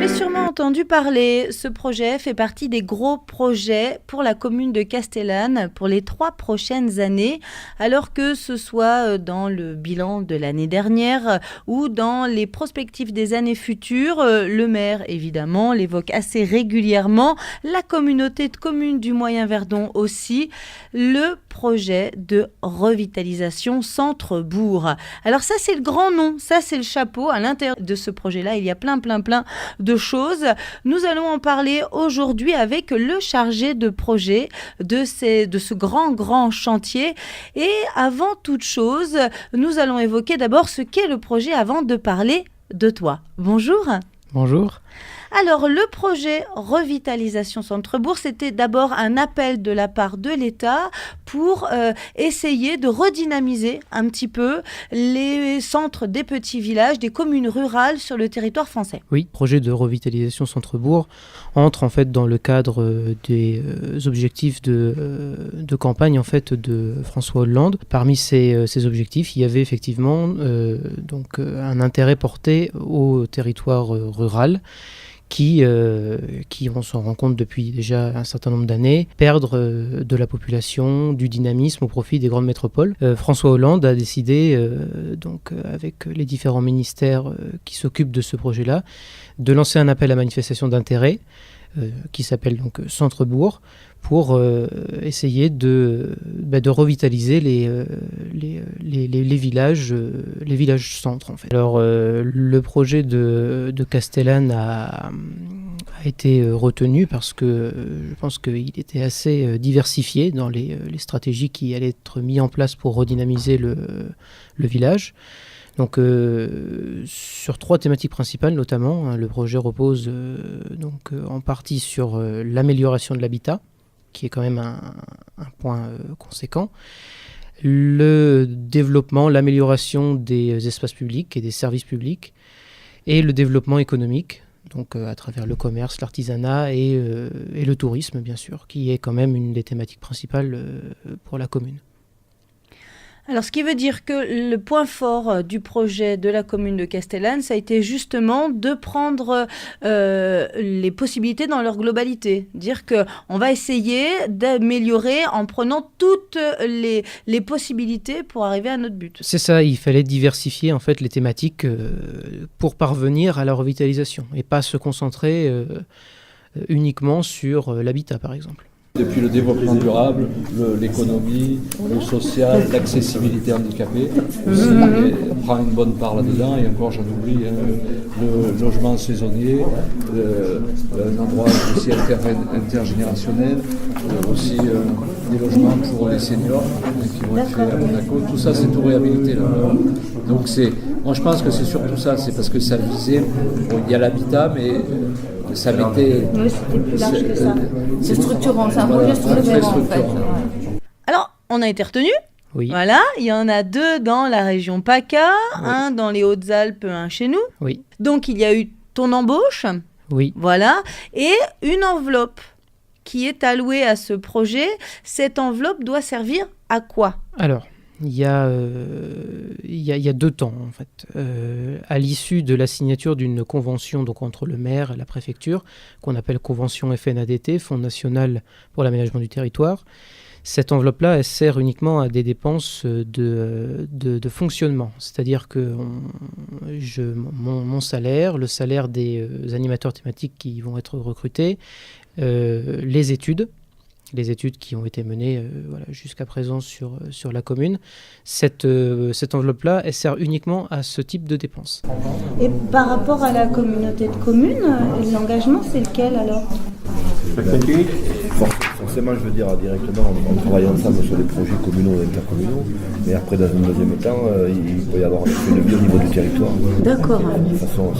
avez sûrement entendu parler, ce projet fait partie des gros projets pour la commune de Castellane pour les 3 prochaines années, alors que ce soit dans le bilan de l'année dernière ou dans les prospectives des années futures, le maire évidemment l'évoque assez régulièrement, la communauté de communes du Moyen-Verdon aussi, le projet de revitalisation centre-bourg. Alors ça c'est le grand nom, ça c'est le chapeau. À l'intérieur de ce projet-là, il y a plein de choses. Nous allons en parler aujourd'hui avec le chargé de projet de ce grand chantier. Et avant toute chose, nous allons évoquer d'abord ce qu'est le projet avant de parler de toi. Bonjour. Bonjour. Alors, le projet Revitalisation Centre-Bourg, c'était d'abord un appel de la part de l'État pour essayer de redynamiser un petit peu les centres des petits villages, des communes rurales sur le territoire français. Oui, le projet de Revitalisation Centre-Bourg entre en fait dans le cadre des objectifs de campagne en fait de François Hollande. Parmi ces objectifs, il y avait effectivement un intérêt porté au territoire rural qui, on s'en rend compte depuis déjà un certain nombre d'années, perdre de la population, du dynamisme au profit des grandes métropoles. François Hollande a décidé, avec les différents ministères qui s'occupent de ce projet-là, de lancer un appel à manifestation d'intérêt qui s'appelle donc Centre-Bourg, pour essayer de revitaliser les villages centres en fait. Alors le projet de Castellane a été retenu parce que je pense qu'il était assez diversifié dans les stratégies qui allaient être mises en place pour redynamiser le village. Donc sur 3 thématiques principales notamment, le projet repose en partie sur l'amélioration de l'habitat, qui est quand même un point conséquent, le développement, l'amélioration des espaces publics et des services publics, et le développement économique, donc à travers le commerce, l'artisanat et le tourisme bien sûr, qui est quand même une des thématiques principales pour la commune. Alors, ce qui veut dire que le point fort du projet de la commune de Castellane, ça a été justement de prendre les possibilités dans leur globalité. Dire qu'on va essayer d'améliorer en prenant toutes les possibilités pour arriver à notre but. C'est ça, il fallait diversifier en fait les thématiques pour parvenir à la revitalisation et pas se concentrer uniquement sur l'habitat par exemple. Depuis le développement durable, l'économie, le social, l'accessibilité handicapée, aussi, prend une bonne part là-dedans. Et encore, j'en oublie, le logement saisonnier, un endroit aussi intergénérationnel, aussi des logements pour les seniors qui vont être faits à Monaco. Tout ça, c'est tout réhabilité là. Donc moi je pense que c'est surtout ça, c'est parce que ça visait, il y a l'habitat, mais ça mettait... Oui, c'était plus large que ça. C'est structurant, c'est un projet structurant en fait. Alors, on a été retenus. Oui. Voilà, il y en a 2 dans la région PACA, oui. Un dans les Hautes-Alpes, un chez nous. Oui. Donc, il y a eu ton embauche. Oui. Voilà, et une enveloppe qui est allouée à ce projet. Cette enveloppe doit servir à quoi ? Alors, il y a 2 temps en fait. À l'issue de la signature d'une convention donc entre le maire et la préfecture, qu'on appelle convention FNADT, Fonds national pour l'aménagement du territoire, cette enveloppe-là, elle sert uniquement à des dépenses de fonctionnement. C'est-à-dire que mon salaire, le salaire des animateurs thématiques qui vont être recrutés, les études qui ont été menées jusqu'à présent sur la commune. Cette enveloppe-là, elle sert uniquement à ce type de dépenses. Et par rapport à la communauté de communes, l'engagement, c'est lequel alors ? Forcément, je veux dire, directement, on travaille ensemble sur des projets communaux et intercommunaux, mais après, dans un deuxième temps, il peut y avoir une vie au niveau du territoire. D'accord. De toute façon,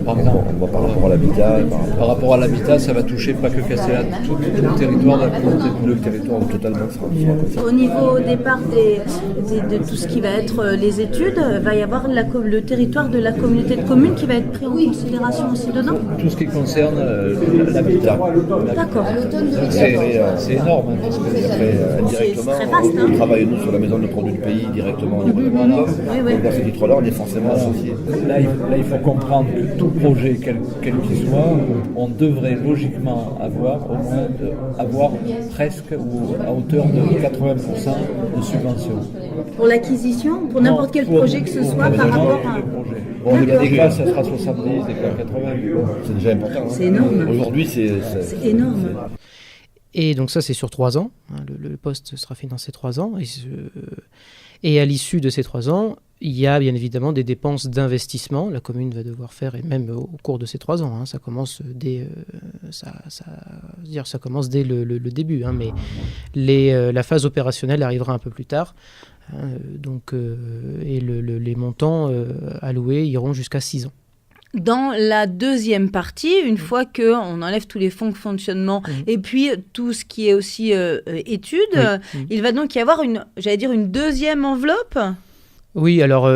on voit par rapport à l'habitat. Par rapport à l'habitat, ça va toucher pas que Castellane, tout le territoire de la communauté. Le territoire totalement sera au niveau au départ de tout ce qui va être les études, va y avoir le territoire de la communauté de communes qui va être pris en considération aussi dedans ? Tout ce qui concerne l'habitat. D'accord. C'est énorme, hein, parce que Après, indirectement, très vaste, hein. on travaille nous sur la maison de produits du pays directement au niveau de la Oui, oui. Donc à ce titre-là, on est forcément associé. là, il faut comprendre que tout projet, quel qu'il soit, on devrait logiquement avoir presque ou à hauteur de 80% de subventions. Pour l'acquisition, pour n'importe quel projet que ce soit par rapport à... Bon, Il y a des cas, ça sera 70, des cas 80. c'est déjà important. Hein. C'est énorme. Aujourd'hui, c'est énorme. Et donc ça, c'est sur 3 ans. Hein, le poste sera financé 3 ans. Et à l'issue de ces 3 ans, il y a bien évidemment des dépenses d'investissement. La commune va devoir faire, et même au cours de ces 3 ans, hein, ça commence dès, ça commence dès le début. Hein, mais la phase opérationnelle arrivera un peu plus tard. Hein, et les montants alloués iront jusqu'à 6 ans. Dans la deuxième partie, une fois qu'on enlève tous les fonds de fonctionnement et puis tout ce qui est aussi études, il va donc y avoir une deuxième enveloppe. Oui, alors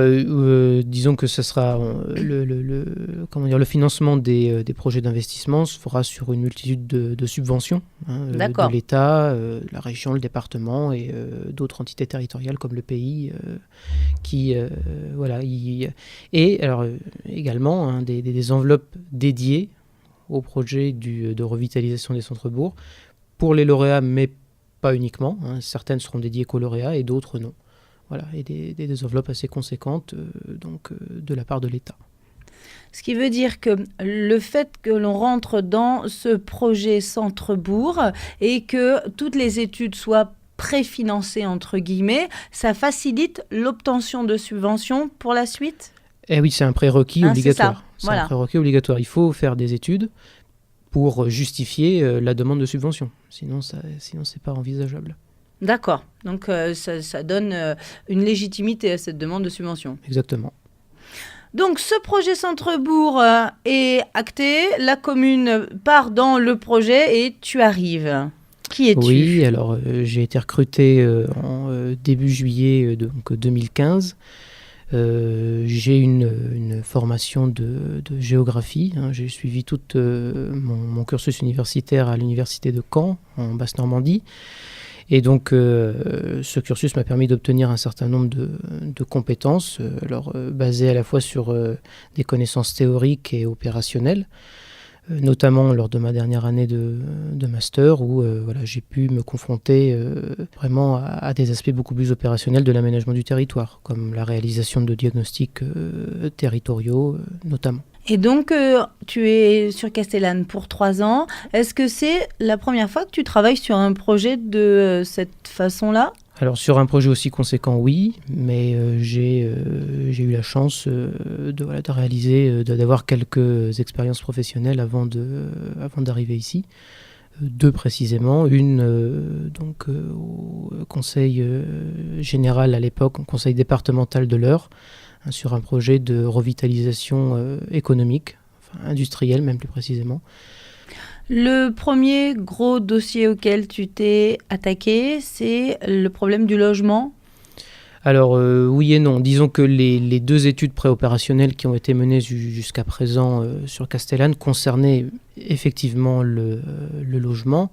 disons que ce sera le financement des projets d'investissement se fera sur une multitude de subventions de l'État, la région, le département et d'autres entités territoriales comme le pays et alors également des enveloppes dédiées au projet de revitalisation des centres-bourgs pour les lauréats, mais pas uniquement. Hein, certaines seront dédiées qu'aux lauréats et d'autres non. Voilà, et des enveloppes assez conséquentes de la part de l'État. Ce qui veut dire que le fait que l'on rentre dans ce projet centre-bourg et que toutes les études soient préfinancées, entre guillemets, ça facilite l'obtention de subventions pour la suite ? Eh oui, c'est un prérequis obligatoire. C'est ça. Un prérequis obligatoire. Il faut faire des études pour justifier la demande de subvention. Sinon, c'est pas envisageable. D'accord. Donc, ça donne une légitimité à cette demande de subvention. Exactement. Donc, ce projet centre-bourg est acté. La commune part dans le projet et tu arrives. Qui es-tu ? Oui, alors j'ai été recruté en début juillet 2015. J'ai une formation de géographie. Hein. J'ai suivi tout mon cursus universitaire à l'université de Caen, en Basse-Normandie. Et donc, ce cursus m'a permis d'obtenir un certain nombre de compétences, basées à la fois sur des connaissances théoriques et opérationnelles, notamment lors de ma dernière année de master, où j'ai pu me confronter vraiment à des aspects beaucoup plus opérationnels de l'aménagement du territoire, comme la réalisation de diagnostics territoriaux, notamment. Et donc, tu es sur Castellane pour 3 ans. Est-ce que c'est la première fois que tu travailles sur un projet de cette façon-là ? Alors, sur un projet aussi conséquent, oui, mais j'ai eu la chance d'avoir quelques expériences professionnelles avant d'arriver ici. 2 précisément, une au conseil général à l'époque, au conseil départemental de l'Eure, sur un projet de revitalisation économique, industrielle même plus précisément. Le premier gros dossier auquel tu t'es attaqué, c'est le problème du logement ? Alors oui et non. Disons que les 2 études préopérationnelles qui ont été menées jusqu'à présent sur Castellane concernaient effectivement le logement,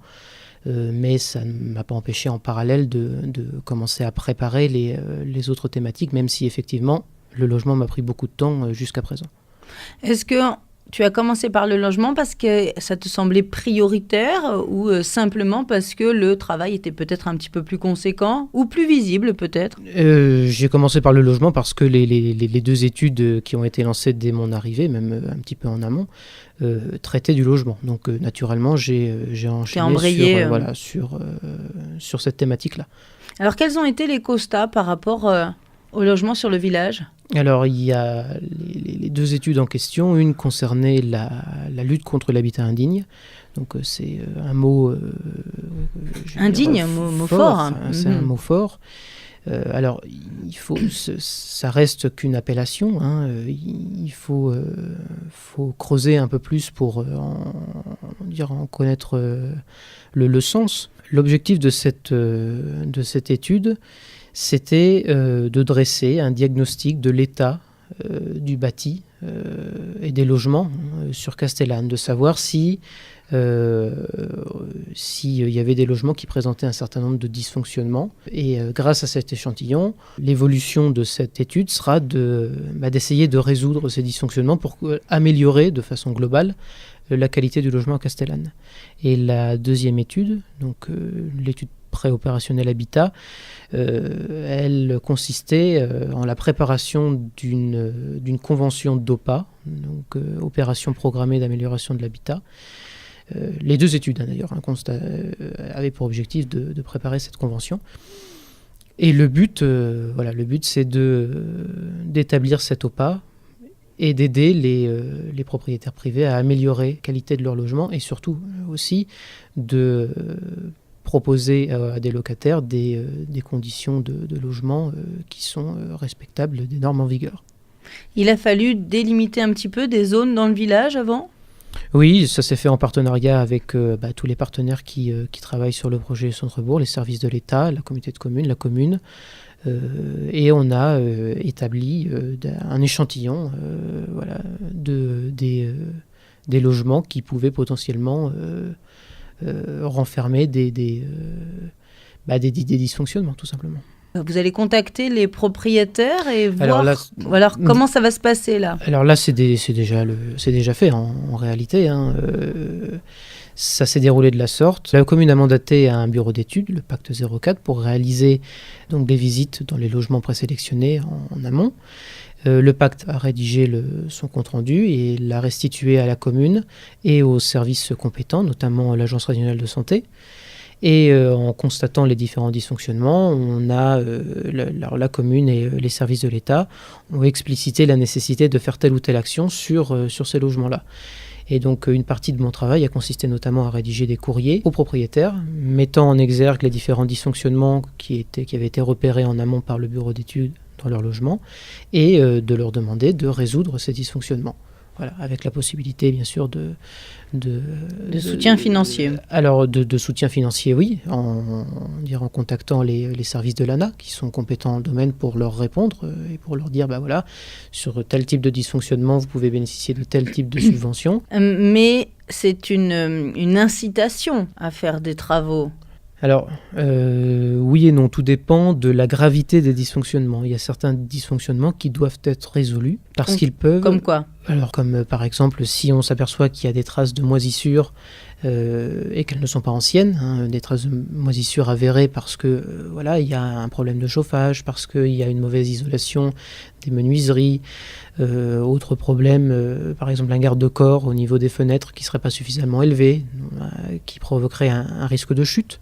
mais ça ne m'a pas empêché en parallèle de commencer à préparer les autres thématiques, même si effectivement le logement m'a pris beaucoup de temps jusqu'à présent. Est-ce que tu as commencé par le logement parce que ça te semblait prioritaire ou simplement parce que le travail était peut-être un petit peu plus conséquent ou plus visible peut-être ? J'ai commencé par le logement parce que les 2 études qui ont été lancées dès mon arrivée, même un petit peu en amont, traitaient du logement. Donc naturellement, j'ai enchaîné sur cette thématique-là. Alors quels ont été les constats par rapport au logement sur le village ? Alors, il y a les 2 études en question. Une concernait la lutte contre l'habitat indigne. Donc, c'est un mot... indigne, un mot fort. Hein. C'est un mot fort. Alors, ça reste qu'une appellation. Hein. Il faut creuser un peu plus pour en connaître le sens. L'objectif de cette étude, c'était de dresser un diagnostic de l'état du bâti et des logements sur Castellane, de savoir si s'il y avait des logements qui présentaient un certain nombre de dysfonctionnements. Et grâce à cet échantillon, l'évolution de cette étude sera d'essayer de résoudre ces dysfonctionnements pour améliorer de façon globale la qualité du logement à Castellane. Et la deuxième étude, donc l'étude préopérationnelle habitat, elle consistait en la préparation d'une convention d'OPA, donc opération programmée d'amélioration de l'habitat. Les deux études, d'ailleurs, avaient pour objectif de préparer cette convention. Et le but, c'est d'établir cette OPA et d'aider les propriétaires privés à améliorer la qualité de leur logement et surtout aussi de proposer à des locataires des conditions de logement qui sont respectables des normes en vigueur. Il a fallu délimiter un petit peu des zones dans le village avant ? Oui, ça s'est fait en partenariat avec tous les partenaires qui travaillent sur le projet Centre-Bourg, les services de l'État, la communauté de communes, la commune. Et on a établi un échantillon des logements qui pouvaient potentiellement renfermer des dysfonctionnements, tout simplement. Vous allez contacter les propriétaires et voir comment ça va se passer là. Alors là, c'est déjà fait en réalité. Ça s'est déroulé de la sorte. La commune a mandaté un bureau d'études, le Pacte 04, pour réaliser donc des visites dans les logements présélectionnés en amont. Le pacte a rédigé son compte-rendu et l'a restitué à la commune et aux services compétents, notamment l'Agence régionale de santé. Et en constatant les différents dysfonctionnements, la commune et les services de l'État ont explicité la nécessité de faire telle ou telle action sur ces logements-là. Et donc une partie de mon travail a consisté notamment à rédiger des courriers aux propriétaires, mettant en exergue les différents dysfonctionnements qui avaient été repérés en amont par le bureau d'études dans leur logement, et de leur demander de résoudre ces dysfonctionnements. Voilà, avec la possibilité, bien sûr, de soutien financier. Alors, de soutien financier, oui, en contactant les services de l'ANA, qui sont compétents dans le domaine, pour leur répondre et pour leur dire, sur tel type de dysfonctionnement, vous pouvez bénéficier de tel type de subvention. Mais c'est une incitation à faire des travaux. Alors, oui et non, tout dépend de la gravité des dysfonctionnements. Il y a certains dysfonctionnements qui doivent être résolus parce qu'ils peuvent... Comme quoi ? Alors, comme par exemple, si on s'aperçoit qu'il y a des traces de moisissure et qu'elles ne sont pas anciennes, des traces de moisissure avérées parce que il y a un problème de chauffage, parce qu'il y a une mauvaise isolation des menuiseries, autre problème, par exemple un garde-corps au niveau des fenêtres qui ne serait pas suffisamment élevé, qui provoquerait un risque de chute.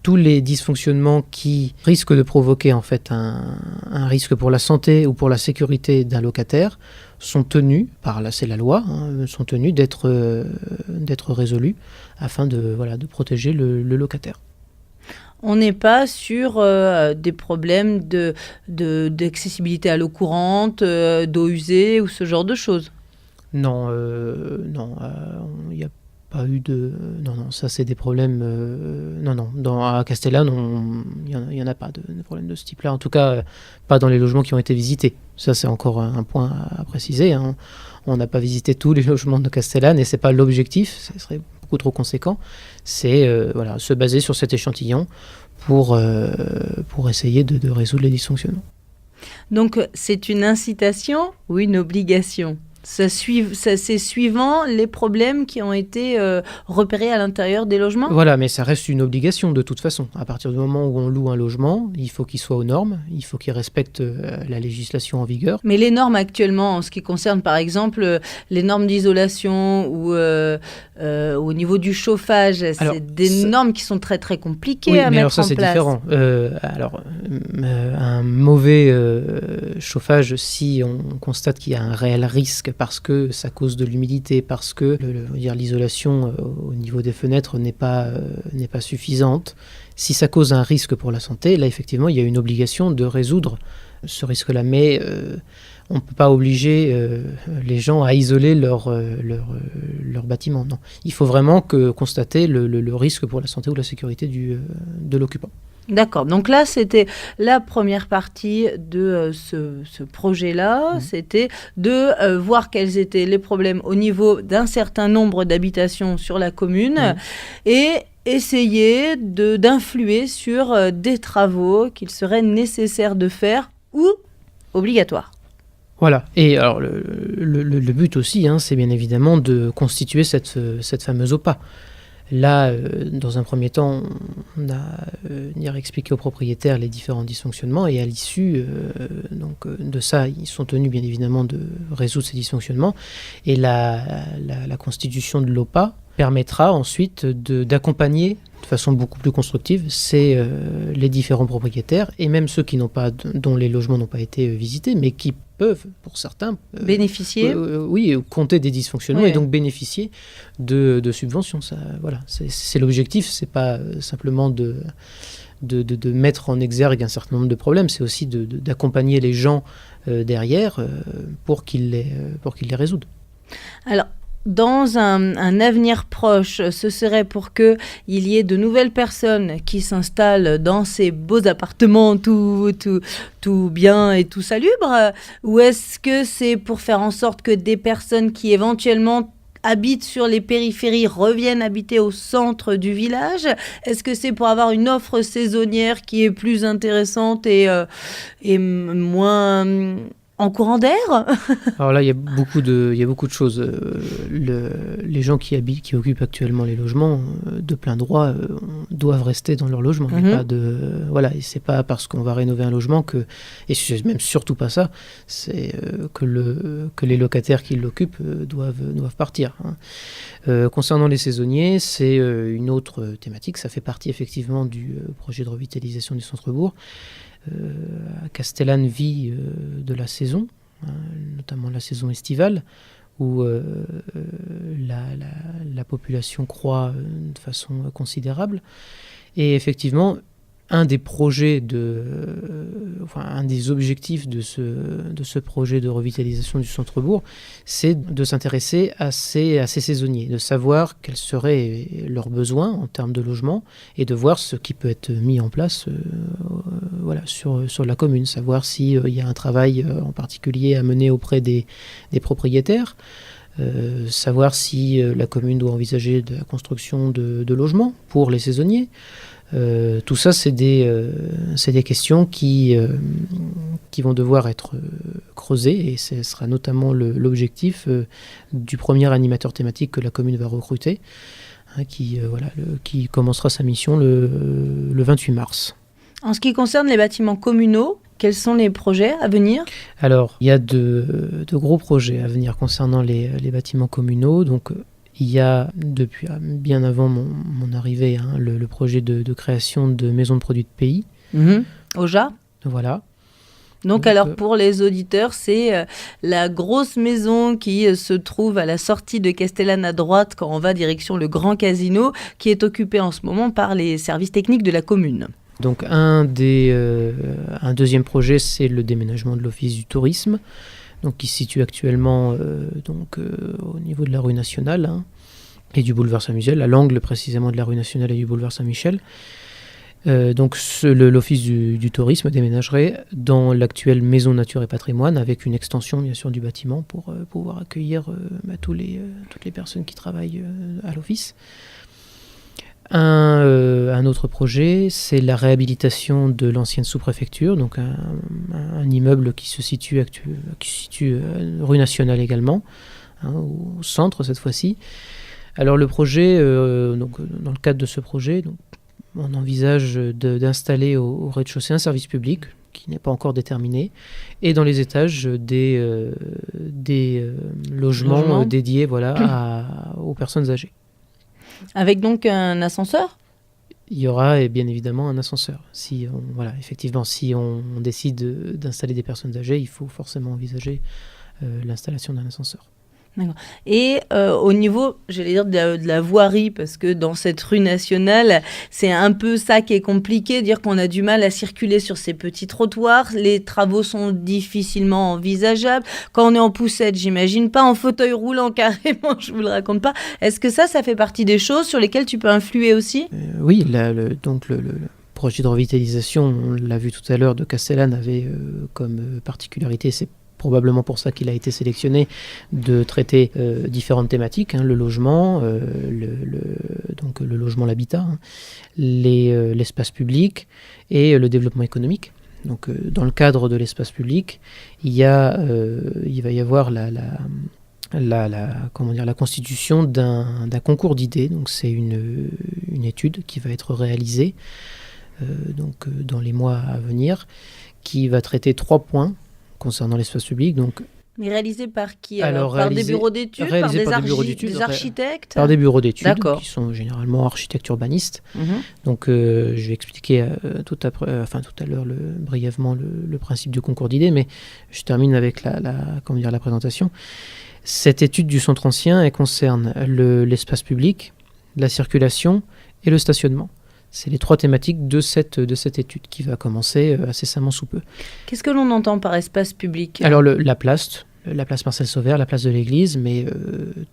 Tous les dysfonctionnements qui risquent de provoquer en fait un risque pour la santé ou pour la sécurité d'un locataire sont tenus, c'est la loi, sont tenus d'être résolus afin de protéger le locataire. On n'est pas sur des problèmes d'accessibilité à l'eau courante, d'eau usée ou ce genre de choses. Non, il n'y a pas eu de... Non, ça c'est des problèmes... à Castellane, il n'y en a pas de problème de ce type-là. En tout cas, pas dans les logements qui ont été visités. Ça, c'est encore un point à préciser. On n'a pas visité tous les logements de Castellane et ce n'est pas l'objectif, ce serait beaucoup trop conséquent. C'est se baser sur cet échantillon pour essayer de résoudre les dysfonctionnements. Donc, c'est une incitation ou une obligation ? C'est suivant les problèmes qui ont été repérés à l'intérieur des logements ? Voilà, mais ça reste une obligation de toute façon. À partir du moment où on loue un logement, il faut qu'il soit aux normes, il faut qu'il respecte la législation en vigueur. Mais les normes actuellement, en ce qui concerne par exemple les normes d'isolation ou au niveau du chauffage, c'est des normes qui sont très très compliquées à mettre en place. Oui, mais alors ça c'est différent. Un mauvais chauffage, si on constate qu'il y a un réel risque parce que ça cause de l'humidité, parce que l'isolation au niveau des fenêtres n'est pas suffisante. Si ça cause un risque pour la santé, là effectivement il y a une obligation de résoudre ce risque-là. Mais on ne peut pas obliger les gens à isoler leur bâtiment. Non. Il faut vraiment constater le risque pour la santé ou la sécurité de l'occupant. D'accord, donc là c'était la première partie de ce projet-là, c'était de voir quels étaient les problèmes au niveau d'un certain nombre d'habitations sur la commune et essayer d'influer sur des travaux qu'il serait nécessaire de faire ou obligatoires. Voilà, et alors le but aussi, c'est bien évidemment de constituer cette fameuse OPA. Là, dans un premier temps, on a expliqué aux propriétaires les différents dysfonctionnements et à l'issue de ça, ils sont tenus bien évidemment de résoudre ces dysfonctionnements. Et la constitution de l'OPA permettra ensuite d'accompagner de façon beaucoup plus constructive les différents propriétaires et même ceux dont les logements n'ont pas été visités, mais qui peuvent, pour certains, bénéficier, compter des dysfonctionnements et donc bénéficier de subventions. Ça, voilà, c'est l'objectif. C'est pas simplement de mettre en exergue un certain nombre de problèmes. C'est aussi d'accompagner les gens derrière pour qu'ils les résoudent. Alors, dans un avenir proche, ce serait pour qu'il y ait de nouvelles personnes qui s'installent dans ces beaux appartements tout bien et tout salubre, ou est-ce que c'est pour faire en sorte que des personnes qui éventuellement habitent sur les périphéries reviennent habiter au centre du village? Est-ce que c'est pour avoir une offre saisonnière qui est plus intéressante et moins en courant d'air? Alors là, il y a beaucoup de choses. Les gens qui occupent actuellement les logements, de plein droit, doivent rester dans leur logement. Il n'y a pas et c'est pas parce qu'on va rénover un logement et c'est même surtout pas ça, c'est que les locataires qui l'occupent doivent partir. Concernant les saisonniers, c'est une autre thématique. Ça fait partie effectivement du projet de revitalisation du centre-bourg. Castellane vit de la saison, notamment la saison estivale, où la population croît de façon considérable. Et effectivement, un des objectifs de ce projet de revitalisation du centre-bourg, c'est de s'intéresser à ces saisonniers, de savoir quels seraient leurs besoins en termes de logement et de voir ce qui peut être mis en place sur la commune, savoir s'il y a un travail en particulier à mener auprès des propriétaires, savoir si la commune doit envisager de la construction de logements pour les saisonniers. Tout ça, c'est des questions qui vont devoir être creusées et ce sera notamment l'objectif du premier animateur thématique que la commune va recruter, qui commencera sa mission le 28 mars. En ce qui concerne les bâtiments communaux, quels sont les projets à venir? Alors, il y a de gros projets à venir concernant les bâtiments communaux. Donc, il y a, depuis bien avant mon arrivée, le projet de création de maisons de produits de pays. OJA. Voilà. Donc alors, pour les auditeurs, c'est la grosse maison qui se trouve à la sortie de Castellane à droite quand on va direction le Grand Casino, qui est occupée en ce moment par les services techniques de la commune. Donc un deuxième projet, c'est le déménagement de l'Office du tourisme, donc qui se situe actuellement au niveau de la rue Nationale et du boulevard Saint-Michel, à l'angle précisément de la rue Nationale et du boulevard Saint-Michel. L'Office du tourisme déménagerait dans l'actuelle Maison Nature et Patrimoine avec une extension bien sûr du bâtiment pour pouvoir accueillir toutes les personnes qui travaillent à l'office. Un autre projet, c'est la réhabilitation de l'ancienne sous-préfecture, donc un immeuble qui se situe rue Nationale également, au centre cette fois-ci. Alors le projet, dans le cadre de ce projet, on envisage d'installer au rez-de-chaussée un service public qui n'est pas encore déterminé, et dans les étages des logements dédiés aux personnes âgées. Avec donc un ascenseur ? Il y aura bien évidemment un ascenseur. Si on décide d'installer des personnes âgées, il faut forcément envisager l'installation d'un ascenseur. D'accord. Et au niveau, j'allais dire, de la voirie, parce que dans cette rue Nationale, c'est un peu ça qui est compliqué, dire qu'on a du mal à circuler sur ces petits trottoirs, les travaux sont difficilement envisageables. Quand on est en poussette, j'imagine pas, en fauteuil roulant carrément, je vous le raconte pas. Est-ce que ça fait partie des choses sur lesquelles tu peux influer aussi ? Oui, le projet de revitalisation, on l'a vu tout à l'heure, de Castellane avait comme particularité, c'est probablement pour ça qu'il a été sélectionné, de traiter différentes thématiques, le logement, donc le logement, l'habitat, l'espace public et le développement économique. Donc dans le cadre de l'espace public, il va y avoir la constitution d'un concours d'idées. Donc c'est une étude qui va être réalisée dans les mois à venir, qui va traiter 3 points concernant l'espace public. Donc, mais réalisé par qui par des bureaux d'études, par des architectes? Par des bureaux d'études, D'accord. qui sont généralement architectes urbanistes. Mhm. Donc je vais expliquer tout à l'heure brièvement le principe du concours d'idées, mais je termine avec la présentation. Cette étude du centre ancien, elle concerne l'espace public, la circulation et le stationnement. C'est les 3 thématiques de cette étude qui va commencer incessamment sous peu. Qu'est-ce que l'on entend par espace public? Alors la place Marcel Sauvère, la place de l'église, mais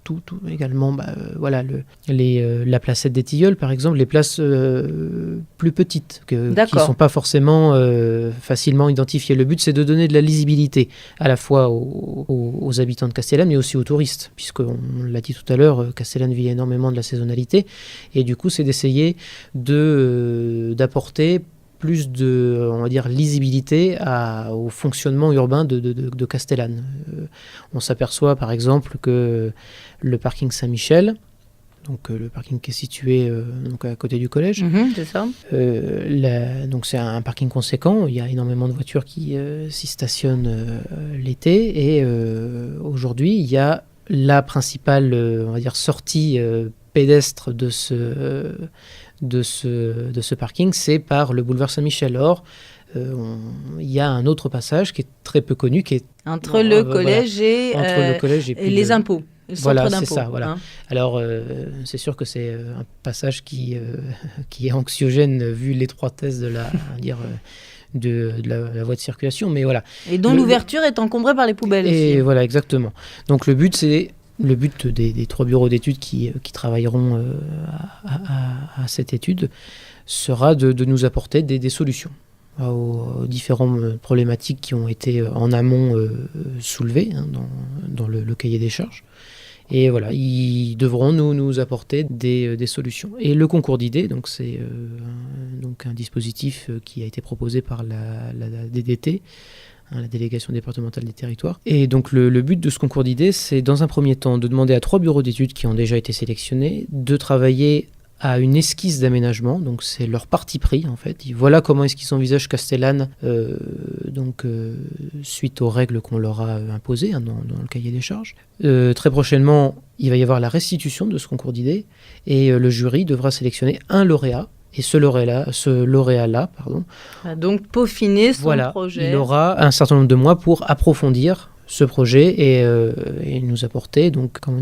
tout également, la placette des Tilleuls, par exemple, les places plus petites, qui ne sont pas forcément facilement identifiées. Le but, c'est de donner de la lisibilité à la fois aux habitants de Castellane, mais aussi aux touristes, puisqu'on l'a dit tout à l'heure, Castellane vit énormément de la saisonnalité, et du coup, c'est d'essayer d'apporter plus de, on va dire, lisibilité au fonctionnement urbain de Castellane. On s'aperçoit par exemple que le parking Saint-Michel, donc le parking qui est situé à côté du collège, c'est ça. Donc c'est un parking conséquent, il y a énormément de voitures qui s'y stationnent l'été, et aujourd'hui il y a la principale on va dire, sortie pédestre de ce parking, c'est par le boulevard Saint-Michel. Or, il y a un autre passage qui est très peu connu, qui est entre le collège et les impôts. Voilà, c'est ça. Voilà. Alors, c'est sûr que c'est un passage qui est anxiogène vu l'étroitesse de la voie de circulation, mais voilà. Et dont l'ouverture est encombrée par les poubelles. Et aussi. voilà, exactement. Donc le but des 3 bureaux d'études qui travailleront à cette étude sera de nous apporter des solutions aux différentes problématiques qui ont été en amont soulevées dans le cahier des charges. Et voilà, ils devront nous apporter des solutions. Et le concours d'idées, donc c'est un dispositif qui a été proposé par la DDT, la délégation départementale des territoires. Et donc le but de ce concours d'idées, c'est dans un premier temps de demander à 3 bureaux d'études qui ont déjà été sélectionnés de travailler à une esquisse d'aménagement, donc c'est leur parti pris en fait. Voilà comment est-ce qu'ils envisagent Castellane suite aux règles qu'on leur a imposées dans le cahier des charges. Très prochainement, il va y avoir la restitution de ce concours d'idées et le jury devra sélectionner un lauréat. Et ce lauréat-là, va donc peaufiner son projet. Il aura un certain nombre de mois pour approfondir ce projet et nous apporter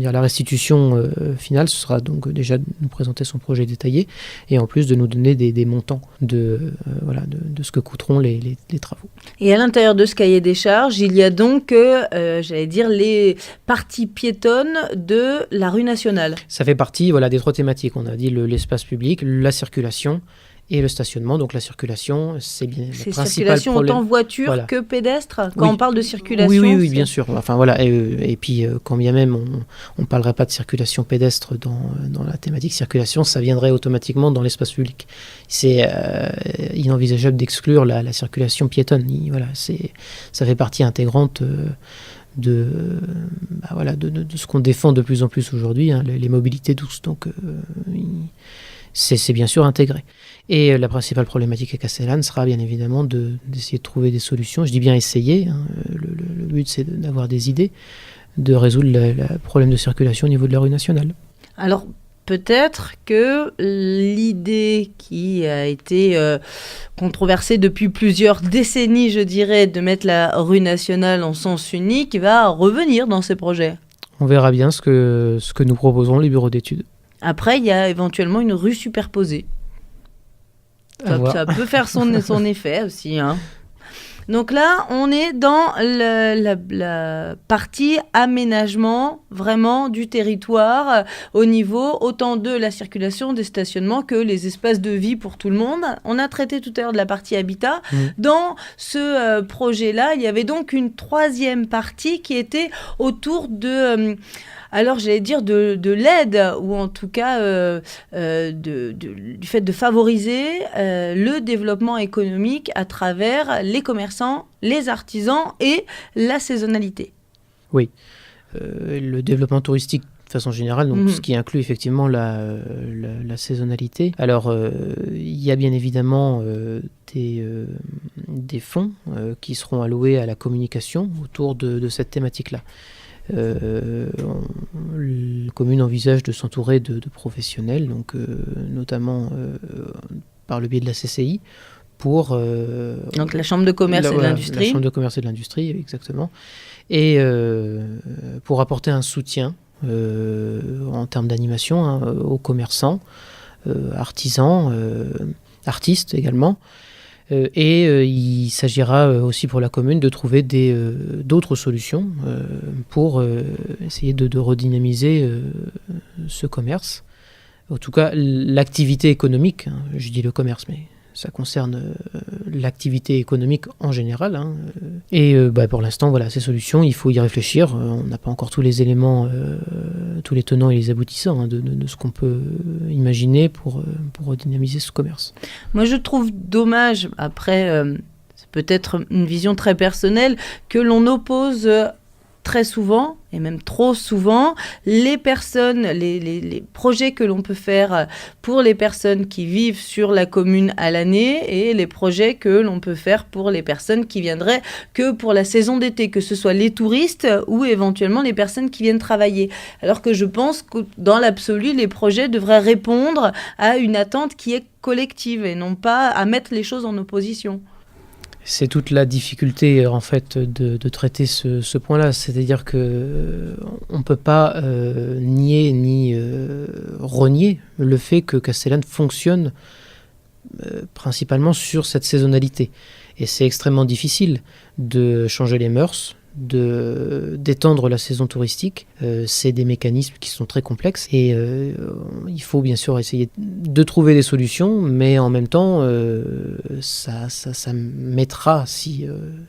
la restitution finale. Ce sera donc déjà de nous présenter son projet détaillé et en plus de nous donner des montants de ce que coûteront les travaux. Et à l'intérieur de ce cahier des charges, il y a donc, les parties piétonnes de la rue nationale. Ça fait partie des 3 thématiques. On a dit l'espace public, la circulation et le stationnement. Donc la circulation, c'est bien le principal circulation problème. Autant voiture que pédestre quand on parle de circulation. Oui, bien sûr. Enfin voilà. Et puis quand bien même on parlerait pas de circulation pédestre dans la thématique circulation, ça viendrait automatiquement dans l'espace public. C'est inenvisageable d'exclure la circulation piétonne. Ça fait partie intégrante de ce qu'on défend de plus en plus aujourd'hui, les mobilités douces. Donc c'est bien sûr intégré. Et la principale problématique à Castellane sera bien évidemment d'essayer de trouver des solutions. Je dis bien essayer, le but c'est d'avoir des idées, de résoudre le problème de circulation au niveau de la rue nationale. Alors peut-être que l'idée qui a été controversée depuis plusieurs décennies, je dirais, de mettre la rue nationale en sens unique, va revenir dans ces projets. On verra bien ce que nous proposeront les bureaux d'études. Après, il y a éventuellement une rue superposée. Ça peut faire son effet aussi. Donc là, on est dans la partie aménagement vraiment du territoire au niveau autant de la circulation, des stationnements que les espaces de vie pour tout le monde. On a traité tout à l'heure de la partie habitat. Dans ce projet-là, il y avait donc une troisième partie qui était autour de... alors, j'allais dire de l'aide, ou en tout cas du fait de favoriser le développement économique à travers les commerçants, les artisans et la saisonnalité. Oui, le développement touristique de façon générale, donc ce qui inclut effectivement la saisonnalité. Alors, il y a bien évidemment des fonds qui seront alloués à la communication autour de cette thématique-là. La commune envisage de s'entourer de professionnels, donc, notamment par le biais de la CCI, pour... donc la Chambre de commerce et de l'industrie. La Chambre de commerce et de l'industrie, exactement. Et pour apporter un soutien en termes d'animation aux commerçants, artisans, artistes également. Il s'agira aussi pour la commune de trouver d'autres solutions pour essayer de redynamiser ce commerce. En tout cas, l'activité économique, je dis le commerce, mais ça concerne l'activité économique en général. Pour l'instant, voilà, ces solutions, il faut y réfléchir. On n'a pas encore tous les éléments, tous les tenants et les aboutissants de ce qu'on peut imaginer pour redynamiser ce commerce. Moi, je trouve dommage, après, c'est peut-être une vision très personnelle, que l'on oppose très souvent, et même trop souvent, les personnes, les projets que l'on peut faire pour les personnes qui vivent sur la commune à l'année et les projets que l'on peut faire pour les personnes qui viendraient que pour la saison d'été, que ce soit les touristes ou éventuellement les personnes qui viennent travailler. Alors que je pense que dans l'absolu, les projets devraient répondre à une attente qui est collective et non pas à mettre les choses en opposition. C'est toute la difficulté en fait de traiter ce point-là, c'est-à-dire que on ne peut pas nier ni renier le fait que Castellane fonctionne principalement sur cette saisonnalité. Et c'est extrêmement difficile de changer les mœurs, d'étendre la saison touristique. C'est des mécanismes qui sont très complexes et il faut bien sûr essayer de trouver des solutions, mais en même temps ça mettra, si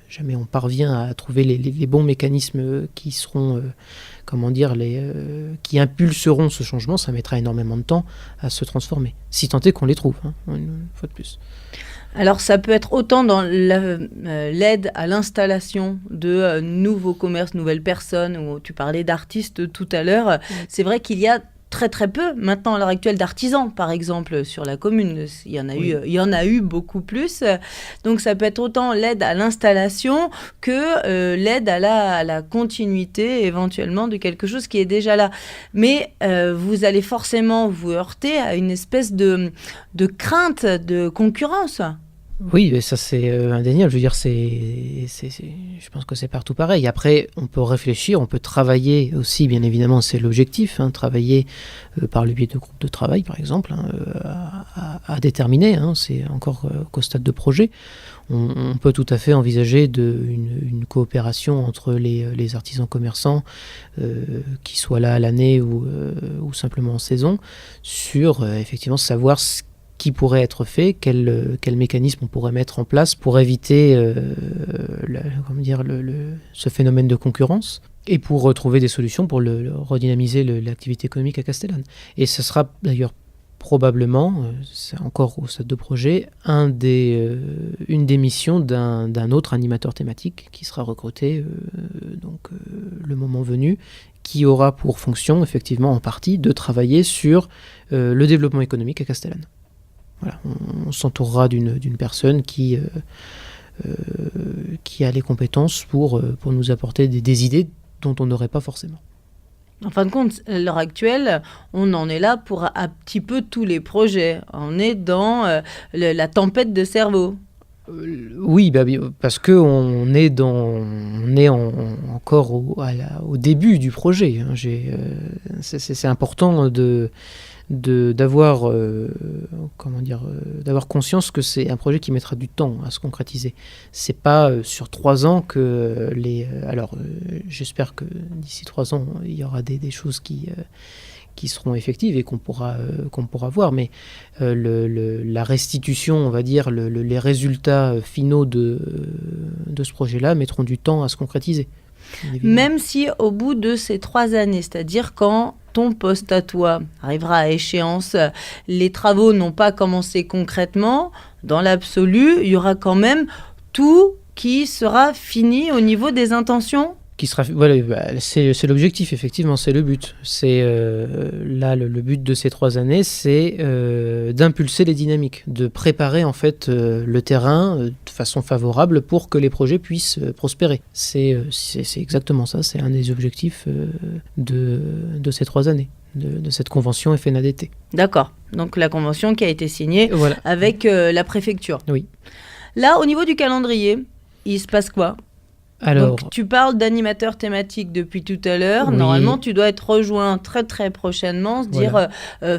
jamais on parvient à trouver les bons mécanismes qui seront qui impulseront ce changement, ça mettra énormément de temps à se transformer, si tant est qu'on les trouve, une fois de plus. Alors, ça peut être autant dans l'aide à l'installation de nouveaux commerces, nouvelles personnes, où tu parlais d'artistes tout à l'heure. C'est vrai qu'il y a très très peu maintenant à l'heure actuelle d'artisans, par exemple, sur la commune. Il y en a eu beaucoup plus. Donc, ça peut être autant l'aide à l'installation que l'aide à la continuité, éventuellement, de quelque chose qui est déjà là. Mais vous allez forcément vous heurter à une espèce de crainte de concurrence. Oui, mais ça c'est indéniable. Je veux dire, je pense que c'est partout pareil. Après, on peut réfléchir, on peut travailler aussi, bien évidemment, c'est l'objectif, travailler par le biais de groupes de travail, par exemple, à déterminer. C'est encore qu'au stade de projet. On peut tout à fait envisager une coopération entre les artisans commerçants, qui soient là à l'année ou simplement en saison, sur effectivement savoir qui pourrait être fait, quel mécanisme on pourrait mettre en place pour éviter ce phénomène de concurrence et pour retrouver des solutions pour redynamiser l'activité économique à Castellane. Et ce sera d'ailleurs probablement, c'est encore au stade de projet, une des missions d'un autre animateur thématique qui sera recruté le moment venu, qui aura pour fonction effectivement en partie de travailler sur le développement économique à Castellane. Voilà, on s'entourera d'une personne qui a les compétences pour nous apporter des idées dont on n'aurait pas forcément. En fin de compte, à l'heure actuelle, on en est là pour un petit peu tous les projets. On est dans la tempête de cerveau. Oui, parce qu'on est encore au début du projet. C'est important de d'avoir d'avoir conscience que c'est un projet qui mettra du temps à se concrétiser. C'est pas sur 3 ans que j'espère que d'ici 3 ans il y aura des choses qui seront effectives et qu'on pourra voir, mais la restitution, on va dire, les résultats finaux de ce projet-là mettront du temps à se concrétiser. Même si au bout de ces 3 années, c'est-à-dire quand ton poste à toi arrivera à échéance, les travaux n'ont pas commencé concrètement, dans l'absolu, il y aura quand même tout qui sera fini au niveau des intentions ? C'est l'objectif, effectivement, c'est le but. C'est là le but de ces 3 années, c'est d'impulser les dynamiques, de préparer en fait le terrain de façon favorable pour que les projets puissent prospérer. C'est exactement ça, c'est un des objectifs de ces 3 années, de cette convention FNADT. D'accord, donc la convention qui a été signée avec la préfecture. Oui. Là, au niveau du calendrier, il se passe quoi ? Alors, donc, tu parles d'animateur thématique depuis tout à l'heure. Oui. Normalement, tu dois être rejoint très très prochainement, dire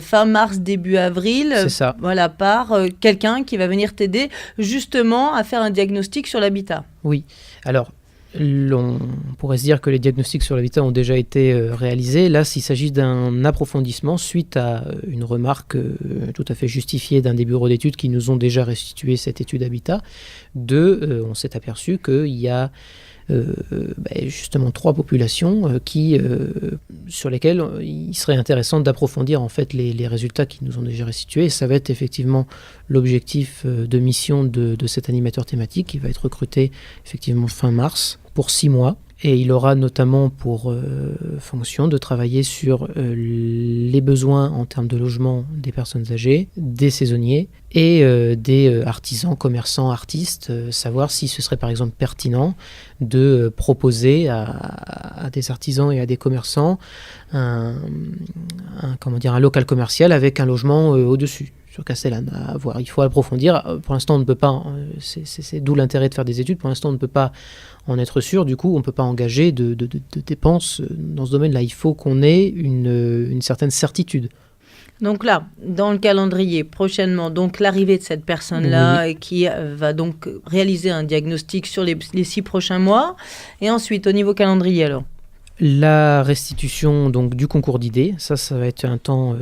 fin mars, début avril. C'est ça. Voilà, par quelqu'un qui va venir t'aider justement à faire un diagnostic sur l'habitat. Oui. Alors, on pourrait se dire que les diagnostics sur l'habitat ont déjà été réalisés. Là, s'il s'agit d'un approfondissement suite à une remarque tout à fait justifiée d'un des bureaux d'études qui nous ont déjà restitué cette étude habitat, on s'est aperçu qu'il y a justement 3 populations sur lesquelles il serait intéressant d'approfondir en fait les résultats qui nous ont déjà restitués. Et ça va être effectivement l'objectif de mission de cet animateur thématique qui va être recruté effectivement fin mars pour 6 mois. Et il aura notamment pour fonction de travailler sur les besoins en termes de logement des personnes âgées, des saisonniers et des artisans, commerçants, artistes, savoir si ce serait par exemple pertinent de proposer à des artisans et à des commerçants un local commercial avec un logement au-dessus. Sur Castellane, à voir. Il faut approfondir. Pour l'instant, on ne peut pas. C'est d'où l'intérêt de faire des études. Pour l'instant, on ne peut pas en être sûr. Du coup, on ne peut pas engager de dépenses dans ce domaine-là. Il faut qu'on ait une certaine certitude. Donc là, dans le calendrier, prochainement, donc l'arrivée de cette personne-là qui va donc réaliser un diagnostic sur les 6 prochains mois. Et ensuite, au niveau calendrier, alors ? La restitution donc du concours d'idées, ça va être un temps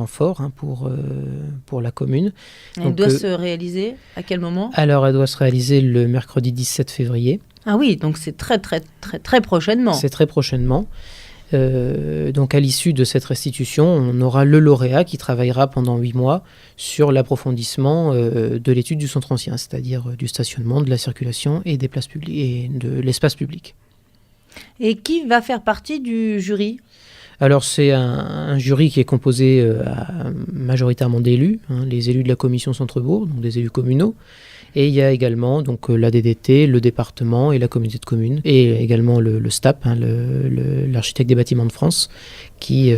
fort pour la commune. Elle doit se réaliser à quel moment ? Alors, elle doit se réaliser le mercredi 17 février. Ah oui, donc c'est très très très très prochainement. C'est très prochainement. Donc à l'issue de cette restitution, on aura le lauréat qui travaillera pendant 8 mois sur l'approfondissement de l'étude du centre ancien, c'est-à-dire du stationnement, de la circulation et des places publiques et de l'espace public. Et qui va faire partie du jury ? Alors c'est un jury qui est composé majoritairement d'élus, les élus de la commission Centre-Bourg, donc des élus communaux. Et il y a également donc, la DDT, le département et la communauté de communes, et également le STAP, l'architecte des bâtiments de France, qui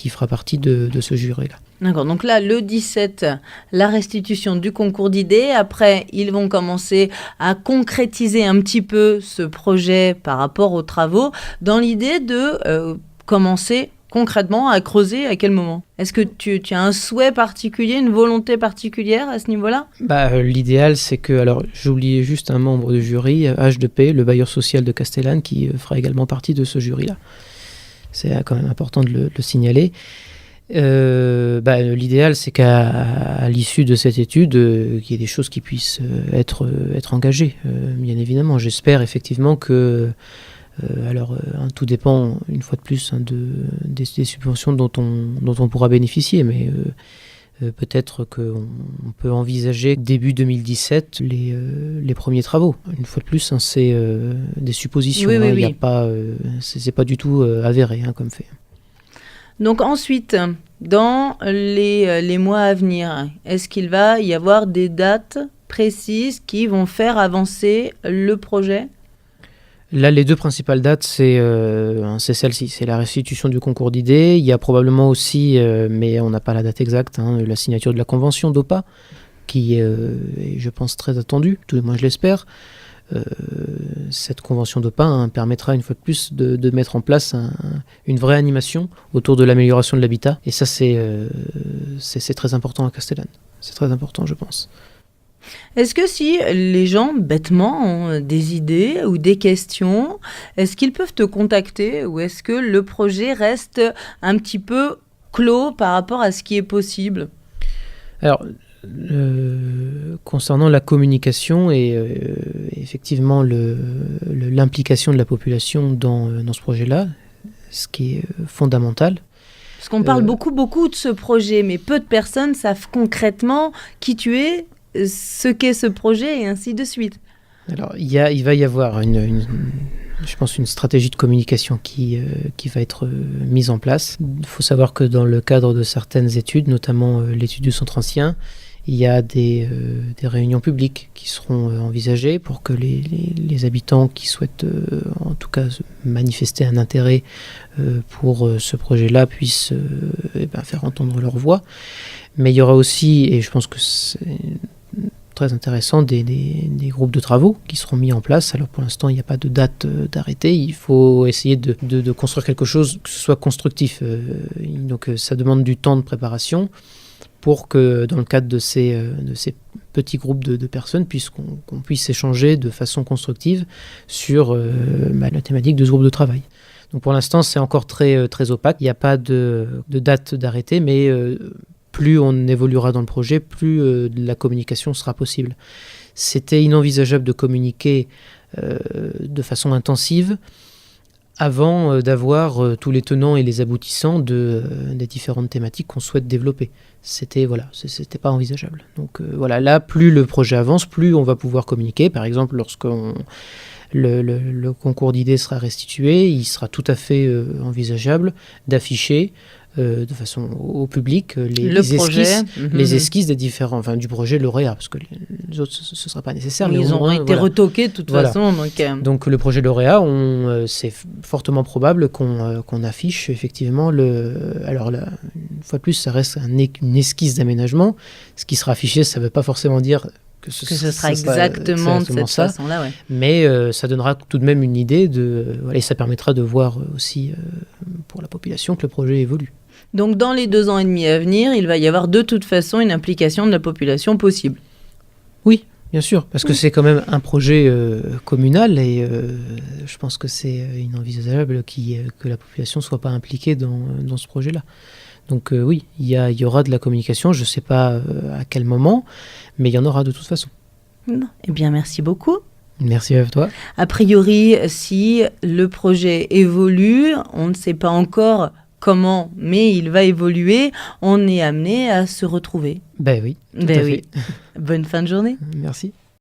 fera partie de ce jury-là. D'accord, donc là, le 17, la restitution du concours d'idées. Après, ils vont commencer à concrétiser un petit peu ce projet par rapport aux travaux, dans l'idée de commencer concrètement à creuser à quel moment ? Est-ce que tu as un souhait particulier, une volonté particulière à ce niveau-là ? L'idéal, c'est que... Alors, j'ai oublié juste un membre du jury, H2P, le bailleur social de Castellane, qui fera également partie de ce jury-là. C'est quand même important de le signaler. L'idéal, c'est qu'à l'issue de cette étude, qu'il y ait des choses qui puissent être engagées, bien évidemment. J'espère effectivement que... tout dépend, une fois de plus, des subventions dont on pourra bénéficier, mais peut-être qu'on peut envisager début 2017 les premiers travaux. Une fois de plus, c'est des suppositions. Oui. Y a pas, c'est pas du tout avéré comme fait. Donc ensuite, dans les mois à venir, est-ce qu'il va y avoir des dates précises qui vont faire avancer le projet ? Là, les 2 principales dates, c'est celle-ci, c'est la restitution du concours d'idées. Il y a probablement aussi, mais on n'a pas la date exacte, la signature de la convention d'OPA, qui est, je pense, très attendue, tout du moins je l'espère. cette convention d'Aupin permettra une fois de plus de mettre en place une vraie animation autour de l'amélioration de l'habitat. Et ça, c'est très important à Castellane. C'est très important, je pense. Est-ce que si les gens, bêtement, ont des idées ou des questions, est-ce qu'ils peuvent te contacter ou est-ce que le projet reste un petit peu clos par rapport à ce qui est possible ? Alors, concernant la communication et effectivement l'implication de la population dans ce projet-là, ce qui est fondamental. Parce qu'on parle beaucoup de ce projet, mais peu de personnes savent concrètement qui tu es, ce qu'est ce projet et ainsi de suite. Alors, il va y avoir je pense une stratégie de communication qui va être mise en place. Il faut savoir que dans le cadre de certaines études, notamment l'étude du centre ancien, il y a des réunions publiques qui seront envisagées pour que les habitants qui souhaitent en tout cas manifester un intérêt pour ce projet-là puissent faire entendre leur voix. Mais il y aura aussi, et je pense que c'est très intéressant, des groupes de travaux qui seront mis en place. Alors pour l'instant, il n'y a pas de date d'arrêté. Il faut essayer de construire quelque chose que ce soit constructif. Donc ça demande du temps de préparation pour que dans le cadre de ces petits groupes de personnes, qu'on puisse échanger de façon constructive sur la thématique de ce groupe de travail. Donc pour l'instant, c'est encore très, très opaque. Il n'y a pas de date d'arrêté, mais plus on évoluera dans le projet, plus la communication sera possible. C'était inenvisageable de communiquer de façon intensive avant d'avoir tous les tenants et les aboutissants des différentes thématiques qu'on souhaite développer. C'était pas envisageable. Donc là, plus le projet avance, plus on va pouvoir communiquer. Par exemple, lorsque le concours d'idées sera restitué, il sera tout à fait envisageable d'afficher de façon au public les esquisses des différents, du projet lauréat, parce que les autres ce ne sera pas nécessaire. Mais ils auront été retoqués de toute façon. Donc le projet lauréat, c'est fortement probable qu'on affiche effectivement alors là, une fois de plus, ça reste une esquisse d'aménagement. Ce qui sera affiché, ça ne veut pas forcément dire que ce sera exactement de cette façon-là. Ouais. Mais ça donnera tout de même une idée et ça permettra de voir aussi pour la population que le projet évolue. Donc dans les 2 ans et demi à venir, il va y avoir de toute façon une implication de la population possible. Oui, bien sûr, parce que c'est quand même un projet communal et je pense que c'est inenvisageable que la population ne soit pas impliquée dans ce projet-là. Donc oui, il y aura de la communication, je ne sais pas à quel moment, mais il y en aura de toute façon. Eh bien, merci beaucoup. Merci à toi. A priori, si le projet évolue, on ne sait pas encore comment, mais il va évoluer, on est amené à se retrouver. Ben oui, tout à fait. Bonne fin de journée. Merci.